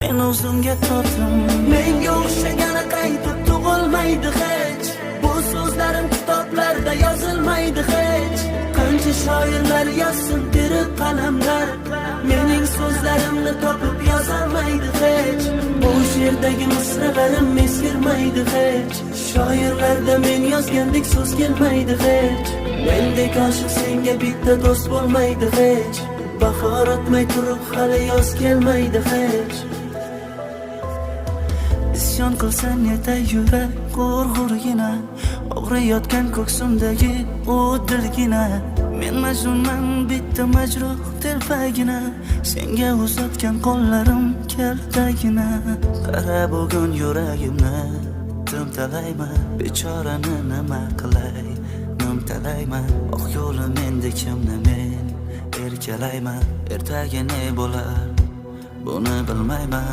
Men o'zimga tortdim. Menga o'xshagani qaytib tug'ilmaydi hech. Bu so'zlarim kitoblarda yozilmaydi hech. Qancha shoirlar yozsin tirik qalamlar, mening so'zlarimni topib yozolmaydi hech. Bu she'rdagi misralarim eskirmaydi hech. Shoirlarda men yozgandek so'z kelmaydi hech. Mendek oshiq senga bitta do'st bo'lmaydi hech. Bahor o'tmay turib hali yoz kelmaydi hech. Isyon qilsam yetay yurak g'urg'urgina, og'riyotgan ko'ksimdagi u dilgina. Men majnunman bitta majruh telpagina, senga uzatgan qo'llarim kaltagina. Qara bugun yuragimni timtalayman, bechorani nima qilay, nimtalayman. Oq yo'lim endi kimni men erkalayman. Ertaga ne bo'lar buni bilmayman.